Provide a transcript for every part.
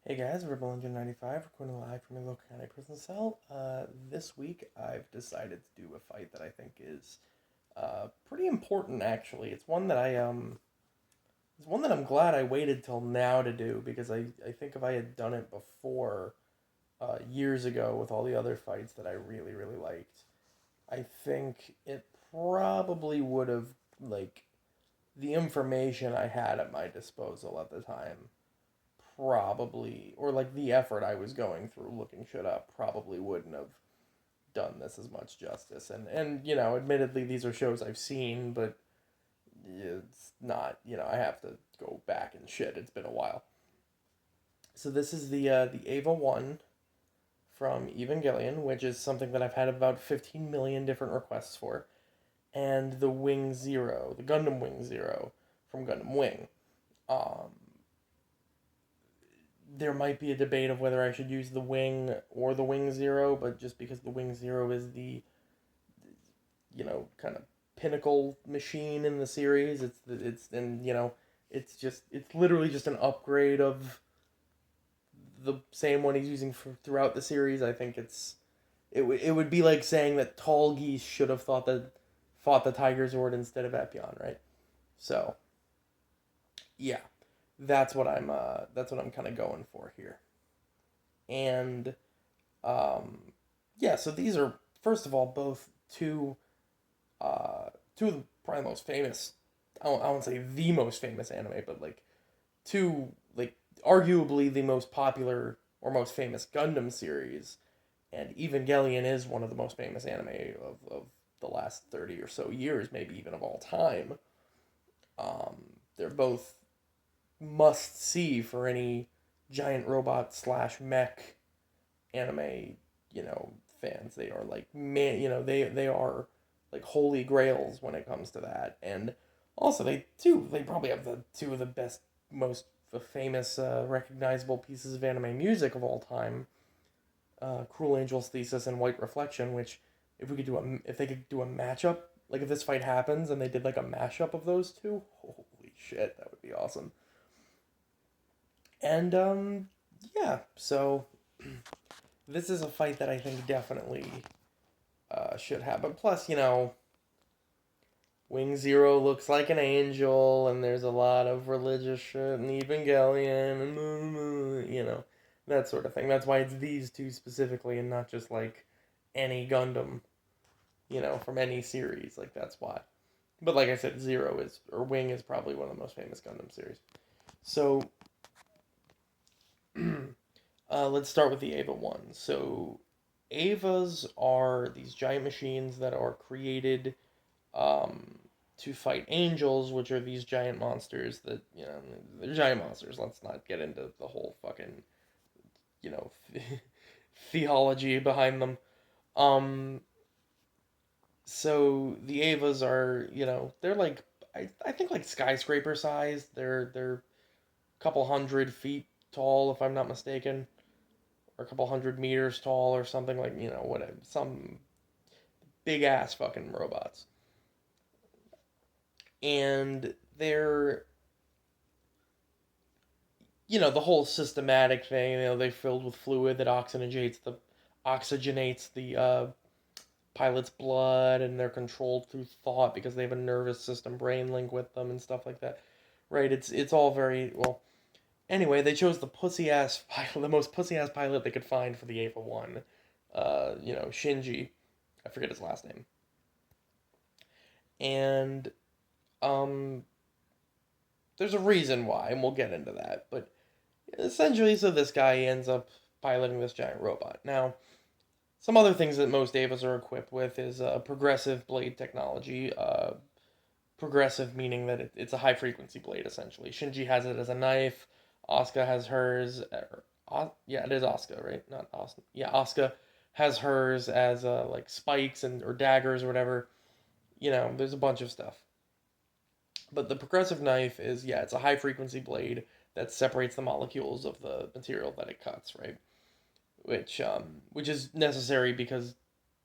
Hey guys, Rebel Engine 95, recording live from your local county prison cell. This week I've decided to do a fight that I think is pretty important actually. It's one that I'm glad I waited till now to do because I think if I had done it before years ago with all the other fights that I really, really liked, I think it probably would have like the information I had at my disposal at the time probably, or like the effort I was going through looking shit up probably wouldn't have done this as much justice. And admittedly, these are shows I've seen, but it's not. I have to go back and shit. It's been a while. So this is the Ava One from Evangelion, which is something that I've had about 15 million different requests for, and the Wing Zero, the Gundam Wing Zero from Gundam Wing. Um, there might be a debate of whether I should use the Wing or the Wing Zero, but just because the Wing Zero is the, kind of pinnacle machine in the series, it's literally just an upgrade of the same one he's using throughout the series. I think it would be like saying that Tall Geese should have fought the Tiger Zord instead of Epion, right? So yeah, that's what I'm kind of going for here. And yeah, so these are first of all both two of the probably most famous. I won't say the most famous anime, but like two like arguably the most popular or most famous Gundam series, and Evangelion is one of the most famous anime of the last 30 or so years, maybe even of all time. They're both must see for any giant robot slash mech anime, fans. They are like man, they are like holy grails when it comes to that. And also they probably have the two of the best, most famous, recognizable pieces of anime music of all time. Cruel Angel's Thesis and White Reflection, which if they could do a matchup, like if this fight happens and they did like a mashup of those two, holy shit, that would be awesome. And yeah, so this is a fight that I think definitely should happen. Plus, Wing Zero looks like an angel, and there's a lot of religious shit and Evangelion, and that sort of thing. That's why it's these two specifically, and not just like any Gundam, from any series. Like that's why. But like I said, Wing is probably one of the most famous Gundam series. So let's start with the Ava one. So Avas are these giant machines that are created to fight angels, which are these giant monsters that, they're giant monsters. Let's not get into the whole fucking, you know, theology behind them. Um, so the Avas are, they're like, I think like skyscraper size. They're a couple 100 feet tall, if I'm not mistaken, or a couple 100 meters tall, or something like, whatever, some big ass fucking robots. And they're, the whole systematic thing. They're filled with fluid that oxygenates the pilot's blood, and they're controlled through thought because they have a nervous system brain link with them and stuff like that. Right? It's all very well. Anyway, they chose the pussy ass pilot, the most pussy ass pilot they could find for the Ava One. Shinji, I forget his last name, and um, there's a reason why, and we'll get into that. But essentially, so this guy ends up piloting this giant robot. Now, some other things that most Avas are equipped with is progressive blade technology. Progressive meaning that it's a high frequency blade, essentially. Shinji has it as a knife. Asuka has hers. Yeah, it is Asuka, right? Not Asuka. Yeah, Asuka has hers as like spikes or daggers or whatever. There's a bunch of stuff. But the progressive knife is, yeah, it's a high frequency blade that separates the molecules of the material that it cuts, right? Which is necessary because,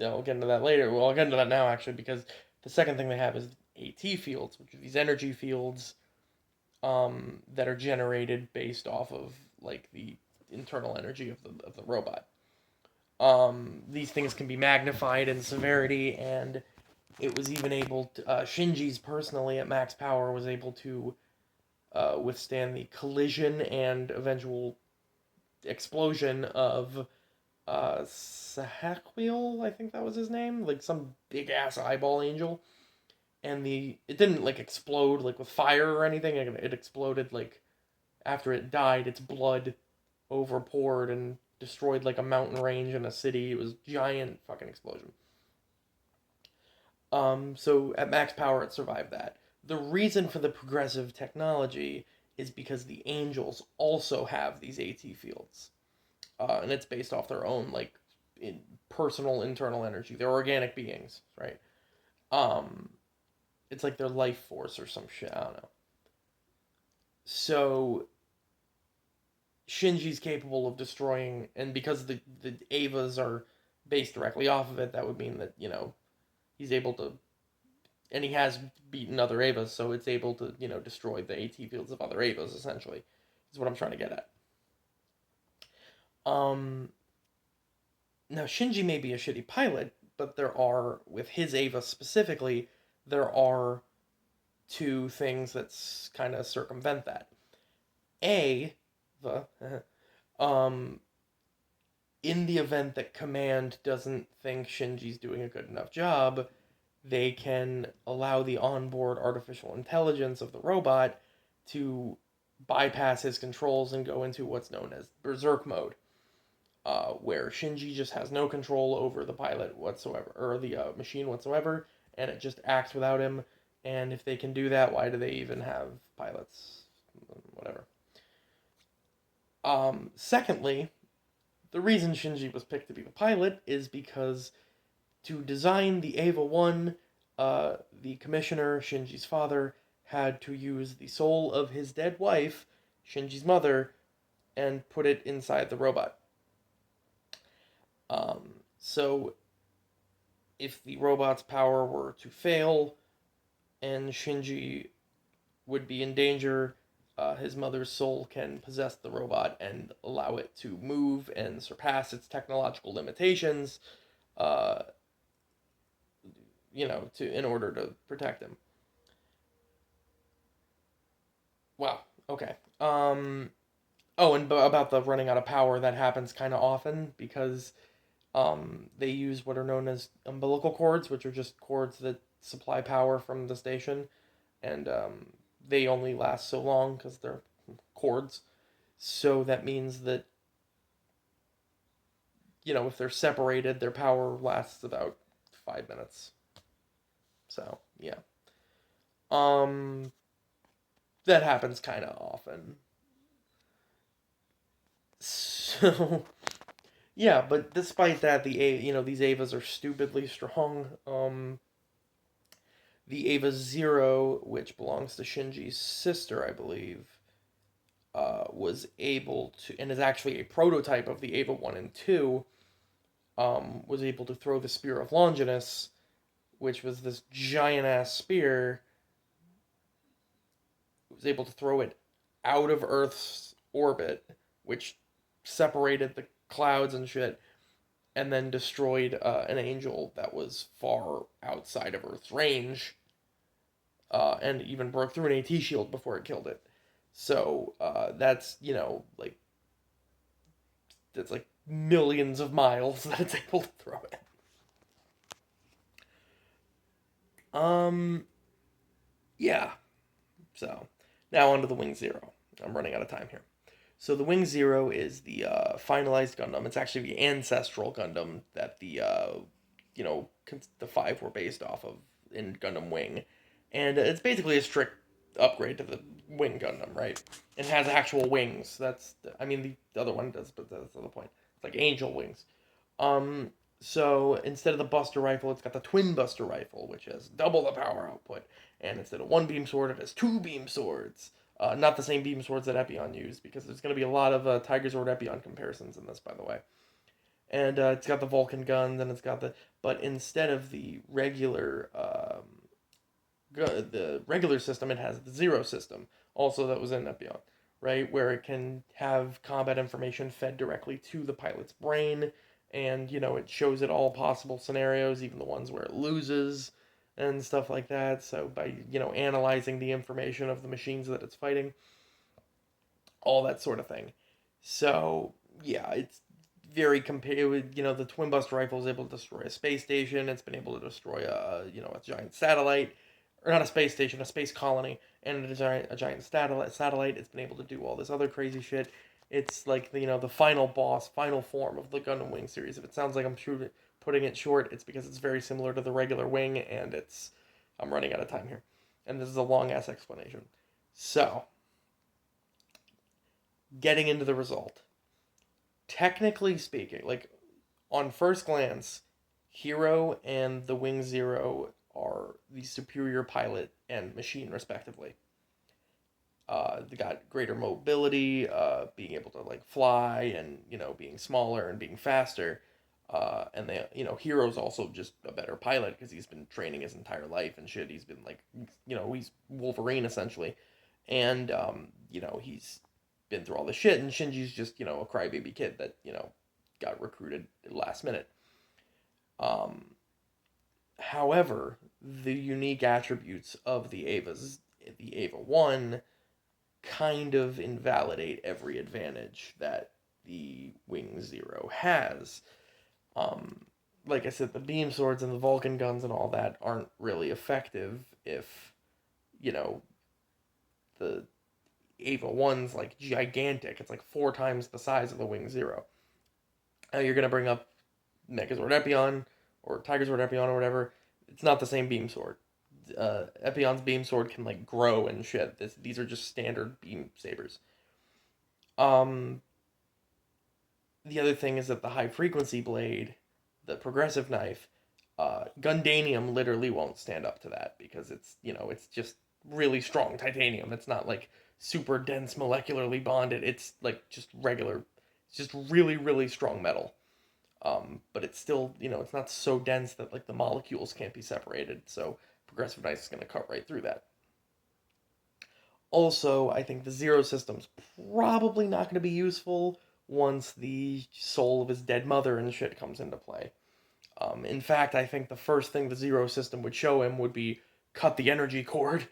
I'll get into that later. Well, I'll get into that now actually, because the second thing they have is AT fields, which are these energy fields that are generated based off of like the internal energy of the robot. These things can be magnified in severity, and it was even able to, Shinji's personally at max power was able to withstand the collision and eventual explosion of Sahaquiel, I think that was his name, like some big ass eyeball angel. And it didn't like explode like with fire or anything. It exploded like after it died, its blood overpoured and destroyed like a mountain range and a city. It was giant fucking explosion. So at max power, it survived that. The reason for the progressive technology is because the angels also have these AT fields, and it's based off their own like in personal internal energy. They're organic beings, right? Um, it's like their life force or some shit. I don't know. So Shinji's capable of destroying, and because the Avas are based directly off of it, that would mean that he's able to, and he has beaten other Avas, so it's able to destroy the AT fields of other Avas. Essentially, is what I'm trying to get at. Um, Now Shinji may be a shitty pilot, but there are with his Ava specifically, there are two things that's kind of circumvent that. A, the um, in the event that Command doesn't think Shinji's doing a good enough job, they can allow the onboard artificial intelligence of the robot to bypass his controls and go into what's known as berserk mode, where Shinji just has no control over the pilot whatsoever, or the machine whatsoever, and it just acts without him. And if they can do that, why do they even have pilots? Whatever. Secondly, the reason Shinji was picked to be the pilot is because to design the Ava 1, the commissioner, Shinji's father, had to use the soul of his dead wife, Shinji's mother, and put it inside the robot. So if the robot's power were to fail and Shinji would be in danger, his mother's soul can possess the robot and allow it to move and surpass its technological limitations, uh, in order to protect him. Wow. Okay. Oh, and about the running out of power, that happens kind of often because they use what are known as umbilical cords, which are just cords that supply power from the station, and they only last so long because they're cords. So that means that if they're separated, their power lasts about 5 minutes. So yeah, um, that happens kind of often. So yeah, but despite that, these Avas are stupidly strong. The Ava Zero, which belongs to Shinji's sister, I believe, was able to, and is actually a prototype of the Ava 1 and 2, was able to throw the Spear of Longinus, which was this giant ass spear, was able to throw it out of Earth's orbit, which separated the clouds and shit, and then destroyed an angel that was far outside of Earth's range, and even broke through an AT shield before it killed it. So that's that's like millions of miles that it's able to throw it. Yeah. So now onto the Wing Zero. I'm running out of time here. So the Wing Zero is the finalized Gundam. It's actually the ancestral Gundam that the five were based off of in Gundam Wing, and it's basically a strict upgrade to the Wing Gundam, right? It has actual wings. I mean, the other one does, but that's the other point. It's like angel wings. Um, so instead of the Buster Rifle, it's got the Twin Buster Rifle, which has double the power output. And instead of one beam sword, it has two beam swords. Not the same beam swords that Epion used, because there's going to be a lot of Tiger Sword Epion comparisons in this, by the way. And it's got the Vulcan guns, and it's got but instead of the regular system, it has the Zero system, also that was in Epion, right? Where it can have combat information fed directly to the pilot's brain, and it shows it all possible scenarios, even the ones where it loses and stuff like that. So by analyzing the information of the machines that it's fighting, all that sort of thing. So yeah, it's very compared with the twin buster rifle is able to destroy a space station. It's been able to destroy a giant satellite, or not a space station, a space colony, and a giant satellite. It's been able to do all this other crazy shit. It's like the final boss, final form of the Gundam Wing series. If it sounds like I'm putting it short, it's because it's very similar to the regular Wing, and I'm running out of time here, and this is a long ass explanation. So, getting into the result. Technically speaking, like on first glance, Hero and the Wing Zero are the superior pilot and machine, respectively. They got greater mobility, being able to like fly, and being smaller and being faster. And Hero's also just a better pilot because he's been training his entire life and shit. He's been like, he's Wolverine essentially, and he's been through all this shit. And Shinji's just a crybaby kid that got recruited last minute. However, the unique attributes of the Eva 1 kind of invalidate every advantage that the Wing Zero has. Like I said, the beam swords and the Vulcan guns and all that aren't really effective if, the Eva 1's like gigantic. It's like 4 times the size of the Wing Zero. Now you're gonna bring up Megazord Epion or Tigerzord Epion or whatever. It's not the same beam sword. Epion's beam sword can like grow and shit. These are just standard beam sabers. Um, the other thing is that the high frequency blade, the progressive knife, Gundanium literally won't stand up to that because it's just really strong titanium. It's not like super dense molecularly bonded. It's like just regular, it's just really really strong metal. But it's still it's not so dense that like the molecules can't be separated. So progressive knife is going to cut right through that. Also, I think the Zero system's probably not going to be useful once the soul of his dead mother and shit comes into play. In fact, I think the first thing the Zero system would show him would be cut the energy cord,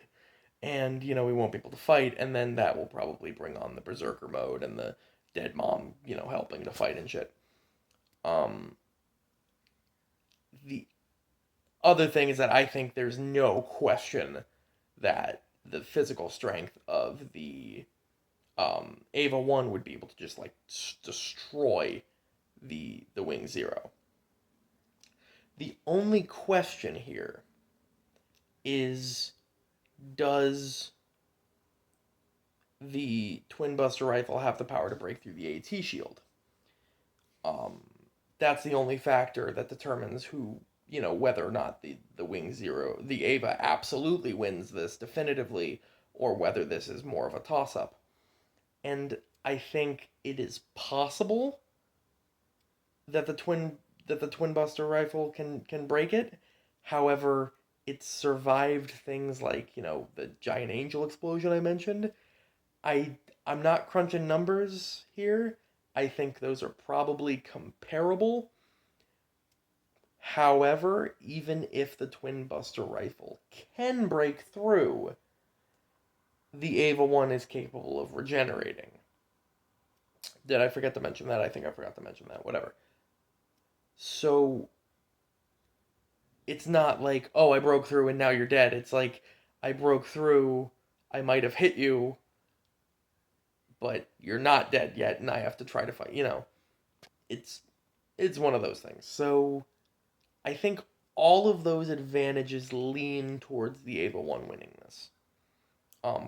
and he won't be able to fight, and then that will probably bring on the Berserker mode and the dead mom, helping to fight and shit. Um, the other thing is that I think there's no question that the physical strength of the Ava 1 would be able to just like destroy the Wing Zero. The only question here is, does the Twin Buster rifle have the power to break through the AT shield? Um, that's the only factor that determines whether or not the Wing Zero, the Ava absolutely wins this definitively, or whether this is more of a toss up. And I think it is possible that the Twin Buster rifle can break it. However, it survived things like, the giant angel explosion I mentioned. I I'm not crunching numbers here. I think those are probably comparable. However, even if the Twin Buster rifle can break through, the Ava 1 is capable of regenerating. Did I forget to mention that? I think I forgot to mention that. Whatever. So, it's not like, oh, I broke through and now you're dead. It's like, I broke through, I might have hit you, but you're not dead yet, and I have to try to fight. It's it's one of those things. So, I think all of those advantages lean towards the Ava 1 winning this.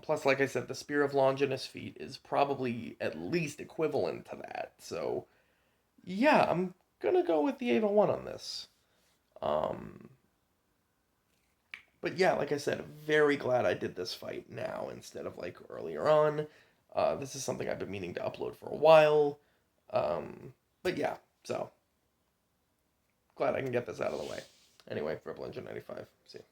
Plus, like I said, the Spear of Longinus feat is probably at least equivalent to that. So, yeah, I'm gonna go with the Ava 1 on this. Um, but yeah, like I said, very glad I did this fight now instead of like earlier on. This is something I've been meaning to upload for a while. But yeah, so glad I can get this out of the way. Anyway, Rebel Engine 95. See you.